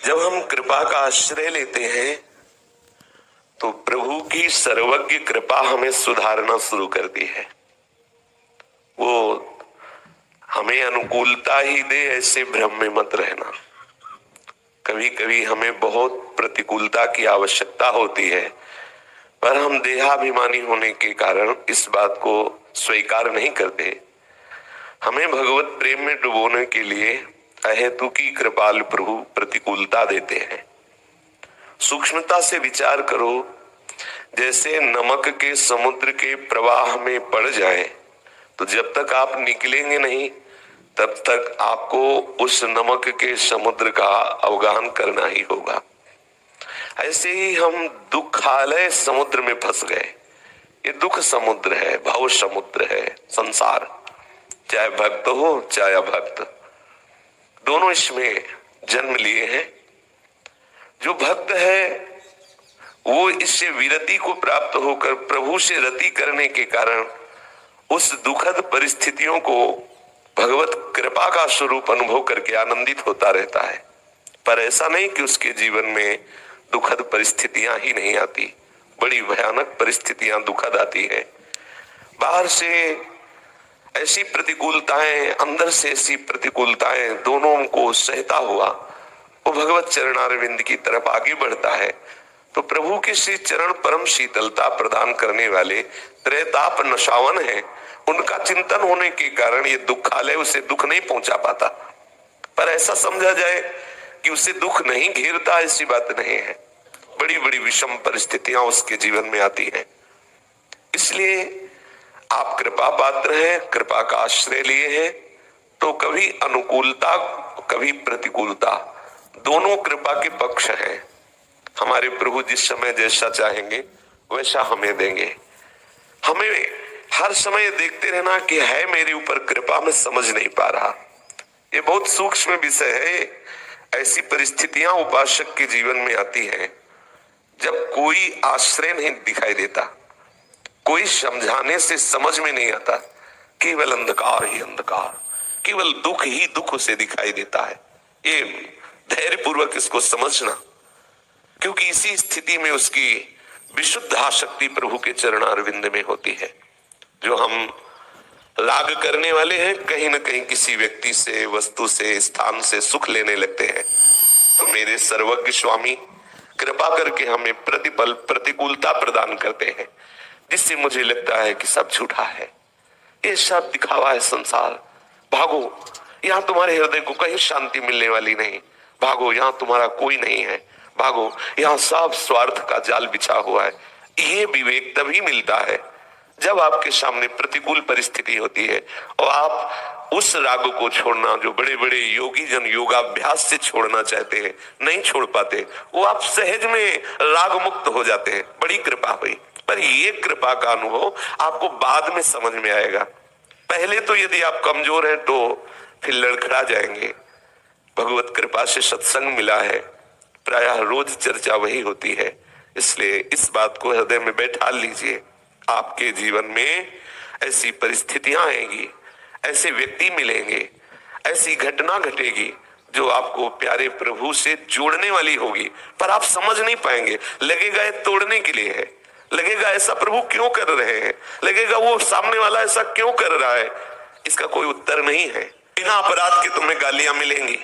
जब हम कृपा का आश्रय लेते हैं तो प्रभु की सर्वज्ञ कृपा हमें सुधारना शुरू करती है। वो हमें अनुकूलता ही दे ऐसे भ्रम में मत रहना। कभी कभी हमें बहुत प्रतिकूलता की आवश्यकता होती है, पर हम देहाभिमानी होने के कारण इस बात को स्वीकार नहीं करते। हमें भगवत प्रेम में डुबोने के लिए अहेतुकी कृपाल प्रभु प्रतिकूलता देते हैं। सूक्ष्मता से विचार करो, जैसे नमक के समुद्र के प्रवाह में पड़ जाए तो जब तक आप निकलेंगे नहीं तब तक आपको उस नमक के समुद्र का अवगाहन करना ही होगा। ऐसे ही हम दुखालय समुद्र में फंस गए। ये दुख समुद्र है, भव समुद्र है संसार, चाहे भक्त हो चाहे अभक्त, दोनों इसमें जन्म लिए हैं। जो भक्त है वो इससे विरति को प्राप्त होकर प्रभु से रति करने के कारण उस दुखद परिस्थितियों को भगवत कृपा का स्वरूप अनुभव करके आनंदित होता रहता है। पर ऐसा नहीं कि उसके जीवन में दुखद परिस्थितियां ही नहीं आती, बड़ी भयानक परिस्थितियां दुखद आती है। बाहर से ऐसी प्रतिकूलताएं, अंदर से ऐसी प्रतिकूलताएं, दोनों को सहता हुआ वो भगवत चरणारविंद की तरफ आगे बढ़ता है। तो प्रभु के श्री चरण परम शीतलता प्रदान करने वाले त्रैताप नशावन है, उनका चिंतन होने के कारण ये दुखालय उसे दुख नहीं पहुंचा पाता। पर ऐसा समझा जाए कि उसे दुख नहीं घेरता, ऐसी बात नहीं है। बड़ी बड़ी विषम परिस्थितियां उसके जीवन में आती हैं। इसलिए आप कृपा पात्र हैं, कृपा का आश्रय लिए हैं, तो कभी अनुकूलता कभी प्रतिकूलता, दोनों कृपा के पक्ष हैं। हमारे प्रभु जिस समय जैसा चाहेंगे वैसा हमें देंगे। हमें हर समय देखते रहना कि है मेरे ऊपर कृपा, मैं समझ नहीं पा रहा। ये बहुत सूक्ष्म विषय है। ऐसी परिस्थितियां उपासक के जीवन में आती हैं जब कोई आश्रय नहीं दिखाई देता, कोई समझाने से समझ में नहीं आता, केवल अंधकार ही अंधकार, केवल दुख ही दुख उसे दिखाई देता है। ये धैर्य पूर्वक इसको समझना, क्योंकि इसी स्थिति में उसकी विशुद्ध आसक्ति प्रभु के चरणारविंद में होती है। जो हम लाग करने वाले हैं, कहीं न कहीं किसी व्यक्ति से, वस्तु से, स्थान से सुख लेने लगते हैं। तो मेरे सर्वज्ञ स्वामी कृपा करके हमें प्रतिपल प्रतिकूलता प्रदान करते हैं, जिससे मुझे लगता है कि सब झूठा है, ये सब दिखावा है संसार। भागो, यहाँ तुम्हारे हृदय को कहीं शांति मिलने वाली नहीं। भागो, यहाँ तुम्हारा कोई नहीं है। भागो, यहाँ सब स्वार्थ का जाल बिछा हुआ है। ये विवेक तभी मिलता है जब आपके सामने प्रतिकूल परिस्थिति होती है और आप उस राग को छोड़ना, जो बड़े बड़े योगी जन योगाभ्यास से छोड़ना चाहते हैं, नहीं छोड़ पाते, वो आप सहज में राग मुक्त हो जाते हैं। बड़ी कृपा हुई। पर ये कृपा का अनुभव आपको बाद में समझ में आएगा। पहले तो यदि आप कमजोर हैं तो फिर लड़खड़ा जाएंगे। भगवत कृपा से सत्संग मिला है, प्रायः रोज चर्चा वही होती है। इसलिए इस बात को हृदय में बैठा लीजिए। आपके जीवन में ऐसी परिस्थितियां आएंगी, ऐसे व्यक्ति मिलेंगे, ऐसी घटना घटेगी जो आपको प्यारे प्रभु से जोड़ने वाली होगी, पर आप समझ नहीं पाएंगे। लगेगा ये तोड़ने के लिए है, लगेगा ऐसा प्रभु क्यों कर रहे हैं, लगेगा वो सामने वाला ऐसा क्यों कर रहा है। इसका कोई उत्तर नहीं है। बिना अपराध के तुम्हें गालियां मिलेंगी,